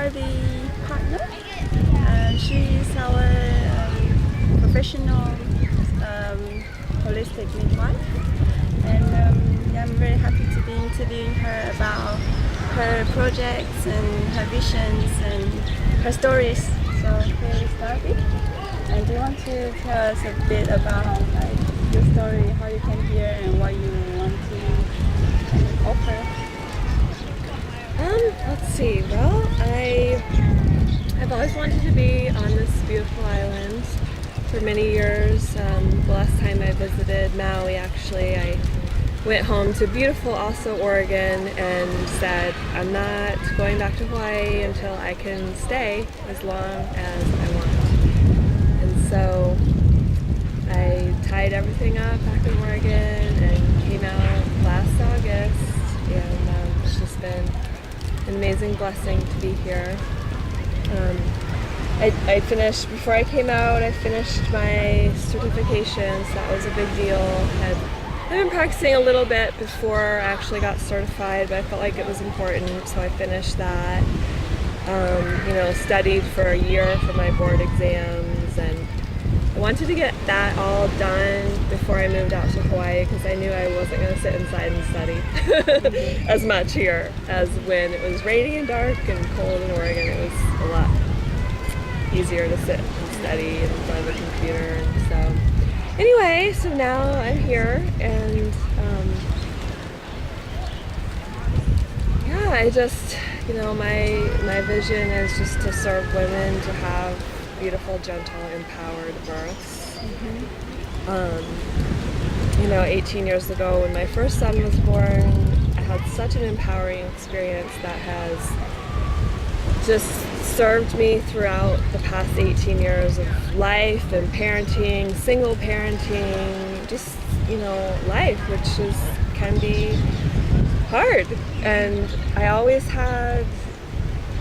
Darby Partner. She's our professional holistic midwife, and yeah, I'm very happy to be interviewing her about her projects and her visions and her stories. So here is Darby. And do you want to tell us a bit about your story, how you came here, and what you want to offer? Let's see. Well, I've always wanted to be on this beautiful island for many years. The last time I visited Maui, actually, I went home to beautiful also Oregon and said, I'm not going back to Hawaii until I can stay as long as I want. And so I tied everything up back in Oregon and came out last August, and it's just been an amazing blessing to be here. I finished, before I came out, I finished my certification, so that was a big deal. I've been practicing a little bit before I actually got certified, but I felt like it was important, so I finished that. Studied for a year for my board exams, and I wanted to get that all done before I moved out to Hawaii because I knew I wasn't going to sit inside and study as much here as when it was rainy and dark and cold in Oregon. It was a lot easier to sit and study in front of a computer. And so anyway, so now I'm here, and I just, my vision is just to serve women to have beautiful, gentle, empowered births. 18 years ago when my first son was born, I had such an empowering experience that has just served me throughout the past 18 years of life and parenting, single parenting, just, life, which can be hard. And I always had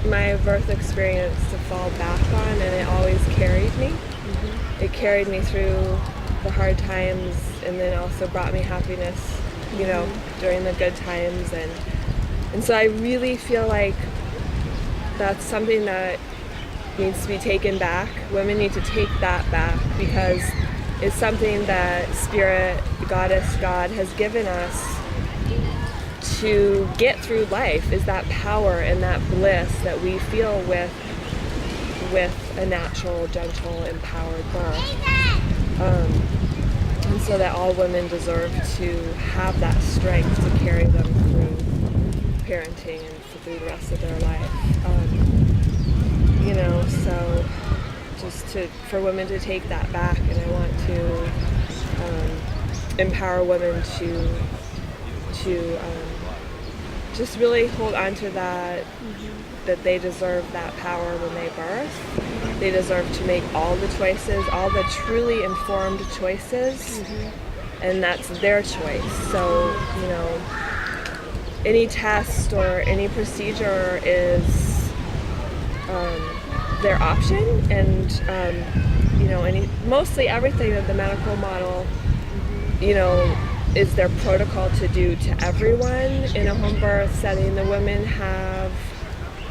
my birth experience to fall back on, and it always carried me. It carried me through the hard times, and then also brought me happiness, during the good times. And so I really feel like that's something that needs to be taken back. Women need to take that back because it's something that Spirit, Goddess, God has given us to get through life, is that power and that bliss that we feel with a natural, gentle, empowered birth. And so that all women deserve to have that strength to carry them through parenting and through the rest of their life. So just for women to take that back, and I want to empower women to just really hold on to that, that they deserve that power when they birth. They deserve to make all the choices, all the truly informed choices, and that's their choice. So, any test or any procedure is their option, and mostly everything that the medical model, is their protocol to do to everyone in a home birth setting. The women have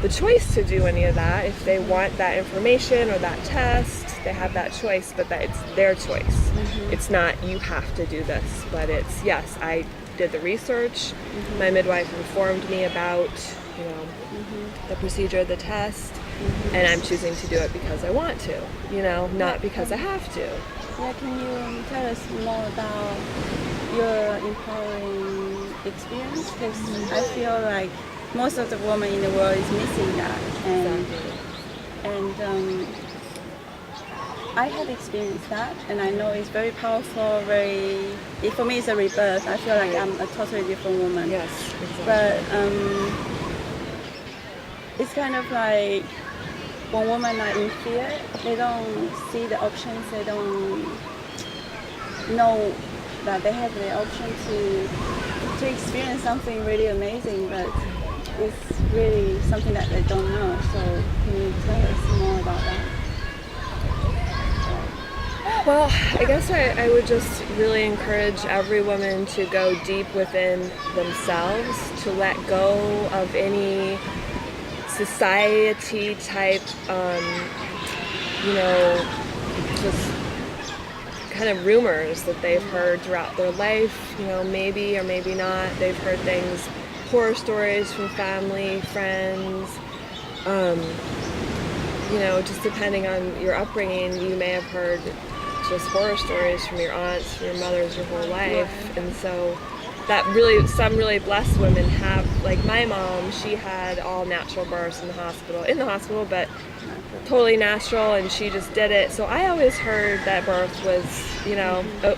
the choice to do any of that. If they want that information or that test, they have that choice, but it's their choice. It's not, you have to do this, but it's, yes, I did the research. My midwife informed me about, the procedure, the test, and I'm choosing to do it because I want to, not because I have to. Yeah, can you tell us more about your empowering experience? Because I feel like most of the women in the world is missing that, and I have experienced that, and I know it's very powerful. For me, it's a rebirth. I feel like I'm a totally different woman. Yes, exactly. But it's kind of like when women are in fear, they don't see the options. They don't know that they have the option to experience something really amazing, but it's really something that they don't know. So can you tell us more about that? Well, I guess I would just really encourage every woman to go deep within themselves, to let go of any society type, just kind of rumors that they've heard throughout their life, maybe or maybe not. They've heard things, horror stories from family, friends, just depending on your upbringing, you may have heard just horror stories from your aunts, from your mothers your whole life. And so that really, some really blessed women have, like my mom, she had all natural births in the hospital, but totally natural, and she just did it. So I always heard that birth was,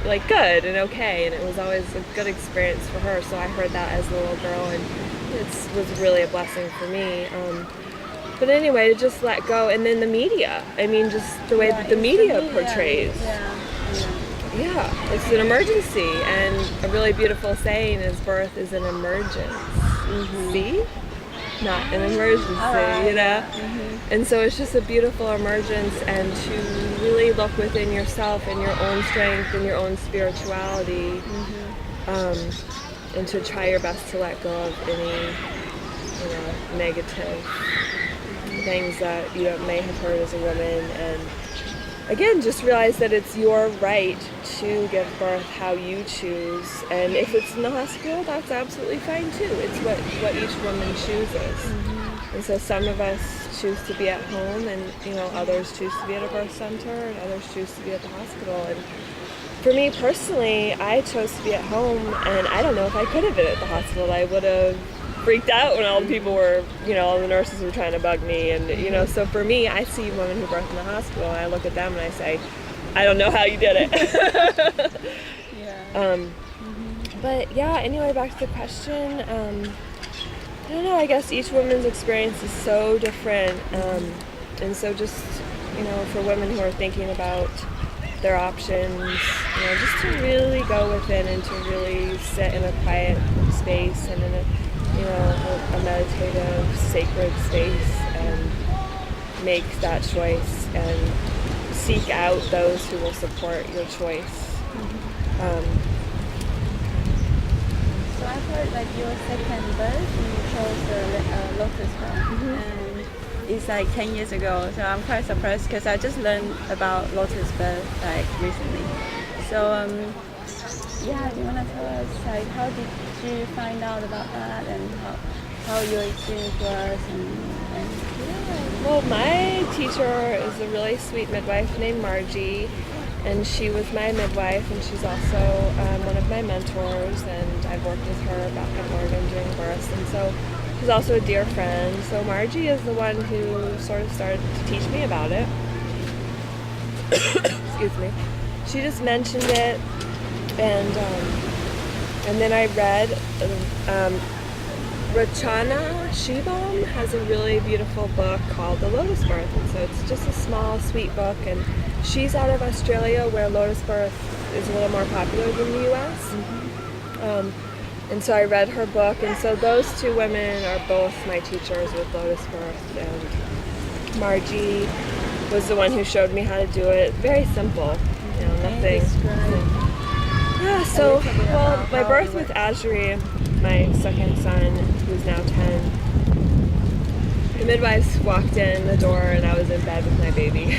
like good and okay, and it was always a good experience for her. So I heard that as a little girl, and it was really a blessing for me. But anyway, to just let go, and then the media. I mean, just the way that the media portrays. Yeah, it's an emergency, and a really beautiful saying is birth is an emergence. See? Not an emergency, And so it's just a beautiful emergence, and to really look within yourself and your own strength and your own spirituality, and to try your best to let go of any, negative things that you may have heard as a woman, and again, just realize that it's your right to give birth how you choose, and if it's in the hospital, that's absolutely fine too. It's what each woman chooses. And so some of us choose to be at home, and others choose to be at a birth center, and others choose to be at the hospital. And for me personally, I chose to be at home, and I don't know if I could have been at the hospital. I would have freaked out when all the people were, all the nurses were trying to bug me, and so for me, I see women who birth in the hospital, and I look at them and I say, I don't know how you did it. But yeah, anyway, back to the question. I don't know, I guess each woman's experience is so different, and so just, for women who are thinking about their options, just to really go within and to really sit in a quiet space and in a meditative, sacred space, and make that choice and seek out those who will support your choice. So I heard like your second birth, you chose the lotus birth, and it's like 10 years ago. So I'm quite surprised because I just learned about lotus birth like recently. So do you want to tell us like how did you find out about that, and how your experience was? Well, my teacher is a really sweet midwife named Margie, and she was my midwife, and she's also one of my mentors, and I've worked with her back in Oregon during births, and so she's also a dear friend. So Margie is the one who sort of started to teach me about it. Excuse me. She just mentioned it, and then I read Rachana Shibam has a really beautiful book called The Lotus Birth, and so it's just a small, sweet book, and she's out of Australia, where lotus birth is a little more popular than the U.S. And so I read her book, and so those two women are both my teachers with lotus birth, and Margie was the one who showed me how to do it. Very simple, nothing. Yeah, so, well, my birth with Azri, my second son, who's now 10, the midwives walked in the door and I was in bed with my baby.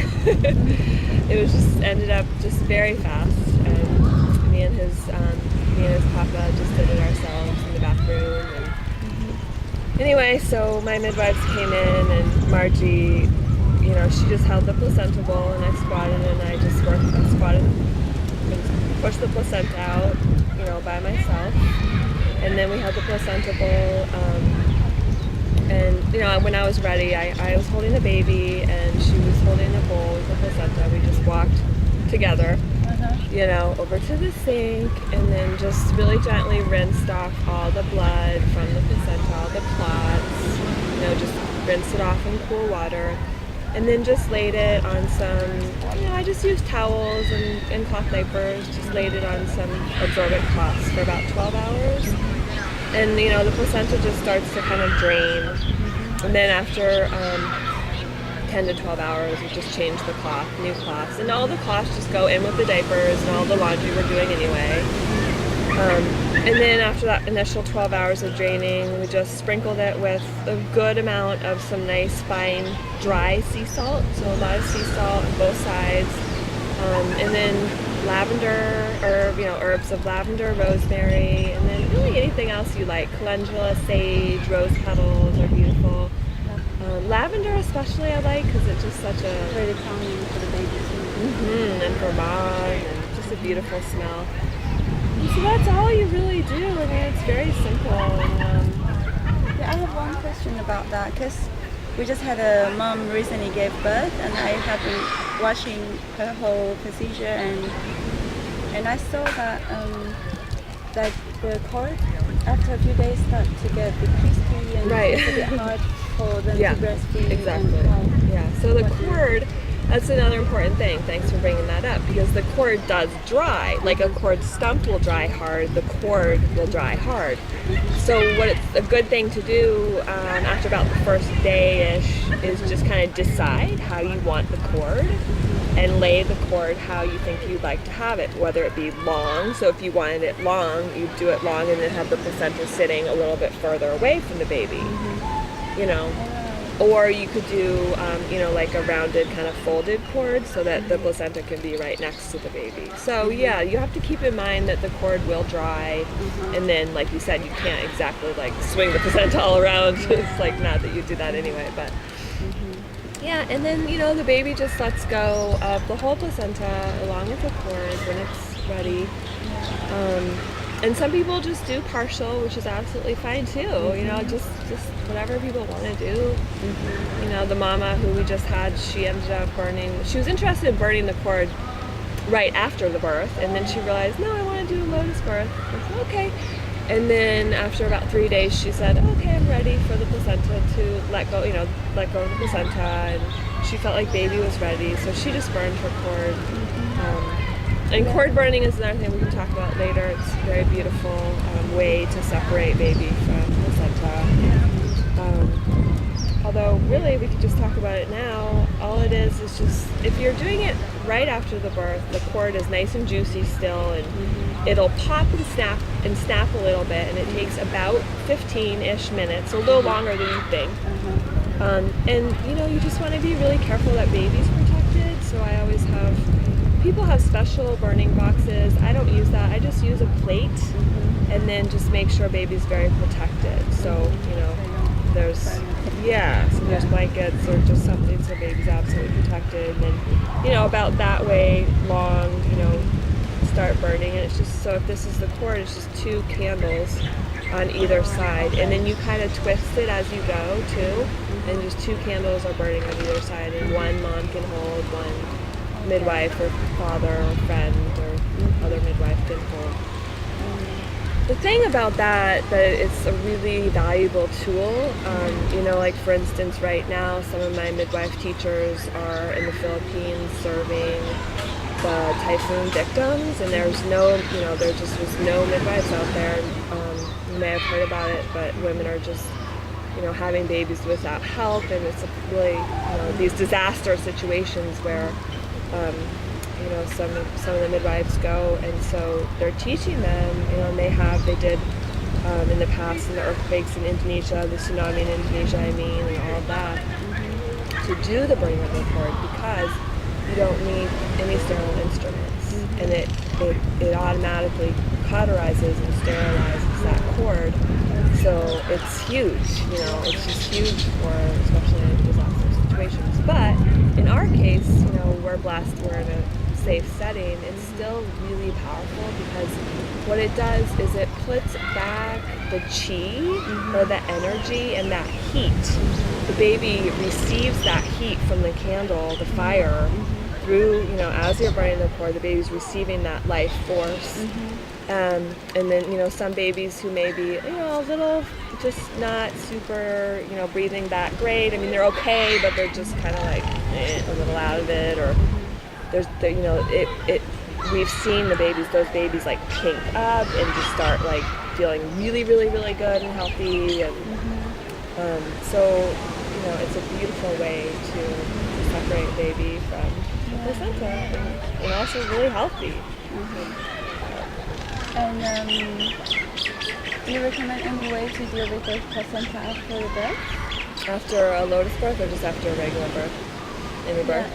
It was just, ended up just very fast, and me and his papa just did it ourselves in the bathroom. And anyway, so my midwives came in, and Margie, she just held the placenta bowl, and I squatted, and I squatted and pushed the placenta out, by myself. And then we had the placenta bowl, and when I was ready, I was holding the baby, and she was holding the bowl with the placenta. We just walked together, over to the sink, and then just really gently rinsed off all the blood from the placenta, all the clots, just rinsed it off in cool water. And then just laid it on some, I just used towels and cloth diapers, just laid it on some absorbent cloths for about 12 hours. And, the placenta just starts to kind of drain. And then after 10 to 12 hours, we just change the cloth, new cloths. And all the cloths just go in with the diapers and all the laundry we're doing anyway. And then after that initial 12 hours of draining, we just sprinkled it with a good amount of some nice fine dry sea salt. So a lot of sea salt on both sides. And then lavender, or herbs of lavender, rosemary, and then really anything else you like. Calendula, sage, rose petals are beautiful. Lavender especially I like because it's just such a Really calming for the baby too. and for mom, and just a beautiful smell. And so that's all you really do. I mean, it's very simple. Yeah, I have one question about that because we just had a mom recently gave birth, and I have been watching her whole procedure, and I saw that like the cord after a few days start to get a bit crispy and Right. it's a bit hard for them Yeah, to breastfeed. exactly. And Yeah, so the what do you- cord, that's another important thing. Thanks for bringing that up, because the cord does dry. Like a cord stump will dry hard, the cord will dry hard. So what it's a good thing to do after about the first day-ish is just kind of decide how you want the cord and lay the cord how you think you'd like to have it, whether it be long. So if you wanted it long, you do it long and then have the placenta sitting a little bit further away from the baby, you know. Or you could do, like a rounded kind of folded cord so that the placenta can be right next to the baby. So yeah, you have to keep in mind that the cord will dry, and then, like you said, you can't exactly like swing the placenta all around. It's like not that you do that anyway, but yeah. And then the baby just lets go of the whole placenta along with the cord when it's ready. And some people just do partial, which is absolutely fine too. Just whatever people want to do. The mama who we just had, she ended up she was interested in burning the cord right after the birth, and then she realized, no, I want to do a lotus birth. I said, okay. And then after about 3 days, she said, okay, I'm ready for the placenta to let go of the placenta, and she felt like baby was ready, so she just burned her cord. And cord burning is another thing we can talk about later. It's a very beautiful way to separate baby from placenta. Although really we could just talk about it now. All it is just, if you're doing it right after the birth, the cord is nice and juicy still, and it'll pop and snap a little bit, and it takes about 15-ish minutes, a little longer than you think. And you just want to be really careful that baby's protected. So I always have people have special burning boxes. I don't use that. I just use a plate and then just make sure baby's very protected. So, there's there's blankets or just something so baby's absolutely protected. And about that way long, start burning. And it's just, so if this is the cord, it's just 2 candles on either side. And then you kind of twist it as you go too. And just 2 candles are burning on either side. And one mom can hold, one midwife or father or friend or other midwife can hold. The thing about that it's a really valuable tool. Like for instance, right now, some of my midwife teachers are in the Philippines serving the typhoon victims, and there just was no midwives out there. You may have heard about it, but women are just having babies without help, and it's really these disaster situations where some of the midwives go, and so they're teaching them, and they did in the past, in the earthquakes in Indonesia, the tsunami in Indonesia, and all of that, to do the burning of the cord, because you don't need any sterile instruments, and it automatically cauterizes and sterilizes that cord. So it's huge, it's just huge for especially in disaster situations. But in our case, we're blessed, we're in a safe setting. It's still really powerful because what it does is it puts back the chi or the energy and that heat. The baby receives that heat from the candle, the fire, through, as you're burning the cord, the baby's receiving that life force. And then, some babies who may be, a little just not super, breathing that great. I mean, they're okay, but they're just kind of like a little out of it, or we've seen those babies like pink up and just start like feeling really, really, really good and healthy. And so, it's a beautiful way to separate baby from the placenta, and also really healthy. And do you recommend any way to deal with the placenta after the birth? After a lotus birth or just after a regular birth? Any birth?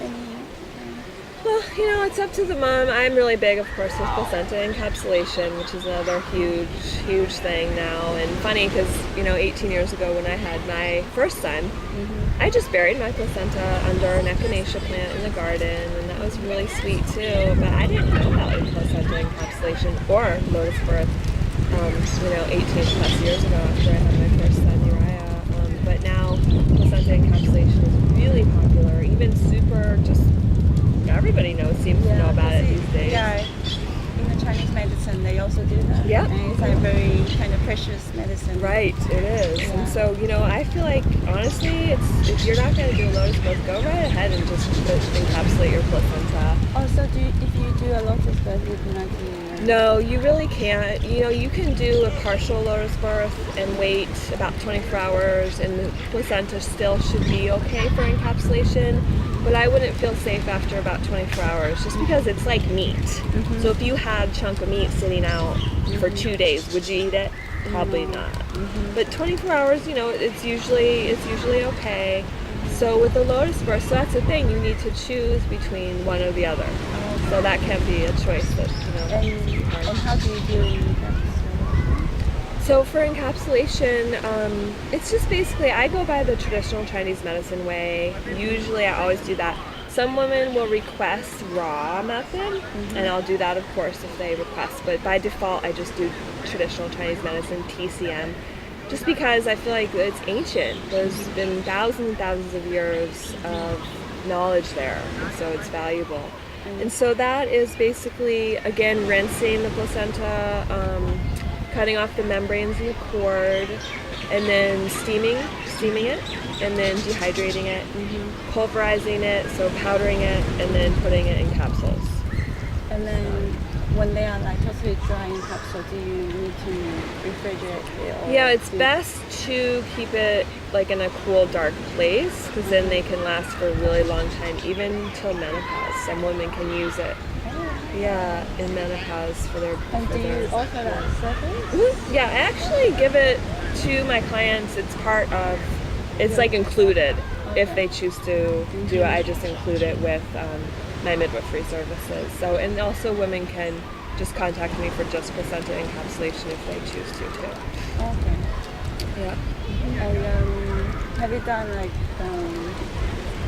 Yeah, Well, it's up to the mom. I'm really big, of course, with placenta encapsulation, which is another huge thing now. And funny because, 18 years ago when I had my first son, I just buried my placenta under an echinacea plant in the garden, and that was really sweet too. But I didn't know about placenta encapsulation or lotus birth, 18 plus years ago after I had my first son, Uriah. But now placenta encapsulation is really popular, even super just... Everybody seems to know about it these days. Yeah, in the Chinese medicine, they also do that. Yeah. And it's like very kind of precious medicine. Right, it is. Yeah. And so, I feel like, honestly, if you're not going to do a lotus birth, go right ahead and just encapsulate your placenta. Also, if you do a lotus birth, you cannot do... No, you really can't. You can do a partial lotus birth and wait about 24 hours, and the placenta still should be okay for encapsulation. But I wouldn't feel safe after about 24 hours just because it's like meat. So if you had a chunk of meat sitting out for 2 days, would you eat it? Probably not. But 24 hours, it's usually okay. So with the lotus birth, so that's the thing, you need to choose between one or the other. So that can be a choice that, And how do you do encapsulation? So for encapsulation, it's just basically, I go by the traditional Chinese medicine way. Usually I always do that. Some women will request raw method, and I'll do that, of course, if they request. But by default, I just do traditional Chinese medicine, TCM, just because I feel like it's ancient. There's been thousands and thousands of years of knowledge there, and so it's valuable. And so that is basically, again, rinsing the placenta, cutting off the membranes in the cord, and then steaming it, and then dehydrating it, pulverizing it, so powdering it, and then putting it in capsules. And then when they are like totally dry in capsule, do you need to refrigerate it? Or Yeah, it's best to keep it like in a cool, dark place, because then they can last for a really long time, even till menopause. Some women can use it. Yeah, in menopause for their... And do you offer that service? Yeah, I actually give it to my clients. It's part of, it's like included. If they choose to do it, I just include it with my midwifery services. So, and also women can just contact me for just placenta encapsulation if they choose to too. Okay. Yeah. And have you done like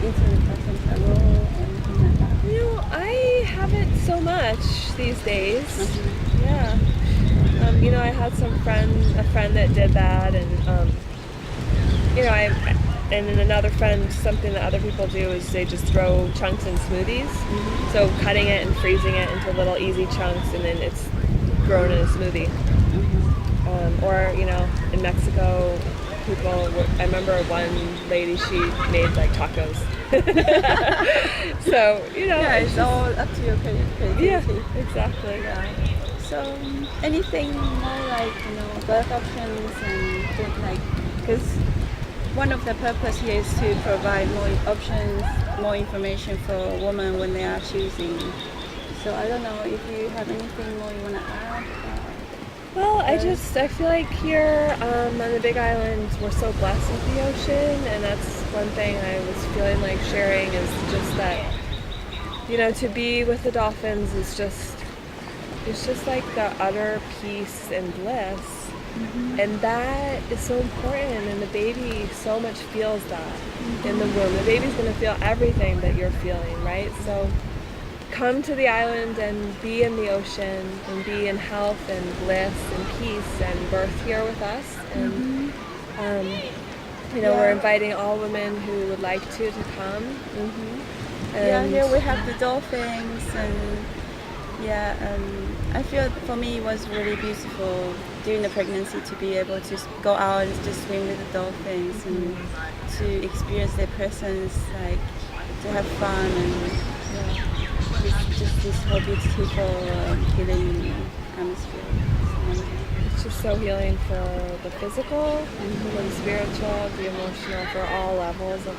eating the placenta raw or anything like that? I haven't so much these days. Yeah. I had a friend that did that, and and then another friend, something that other people do is they just throw chunks in smoothies. So cutting it and freezing it into little easy chunks, and then it's grown in a smoothie. Or in Mexico, I remember one lady, she made like tacos. So, Yeah, it's all up to your creativity. Yeah, exactly. Yeah. So anything more like, birth options and things like, because one of the purpose here is to provide more options, more information for women when they are choosing. So I don't know if you have anything more you want to add. Well, I feel like here on the Big Island, we're so blessed with the ocean, and that's one thing I was feeling like sharing is just that, to be with the dolphins is it's just like the utter peace and bliss. And that is so important, and the baby so much feels that in the womb. The baby's going to feel everything that you're feeling, right? So come to the island and be in the ocean and be in health and bliss and peace and birth here with us. And we're inviting all women who would like to come. Yeah, here we have the dolphins, and I feel for me it was really beautiful during the pregnancy to be able to go out and just swim with the dolphins and to experience their presence, like to have fun, and just this whole beautiful healing atmosphere. It's just so healing for the physical, for the spiritual, the emotional, for all levels of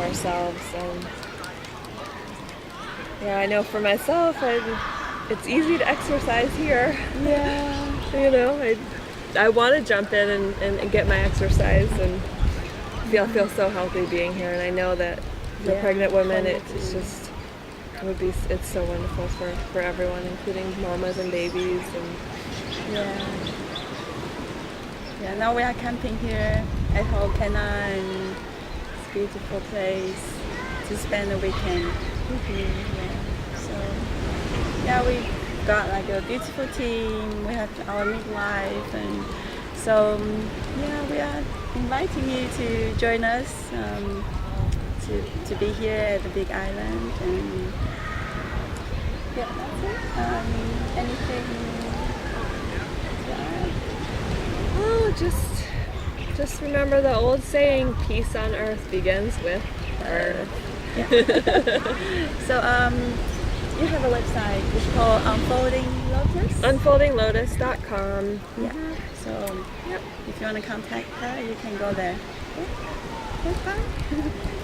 ourselves. And I know for myself, it's easy to exercise here. Yeah. You know, I want to jump in and get my exercise and feel so healthy being here. And I know that for pregnant women, it's so wonderful for everyone, including mamas and babies. And yeah, now we are camping here at Ho'okana, and it's a beautiful place to spend the weekend. Yeah. So we got like a beautiful team. We have our midwife, and so we are inviting you to join us to be here at the Big Island. And that's it. Anything to add? Oh, just remember the old saying, peace on earth begins with earth. Yeah. So you have a website. It's called Unfolding Lotus. Unfoldinglotus.com. Yeah. So if you want to contact her, you can go there. Okay. Bye.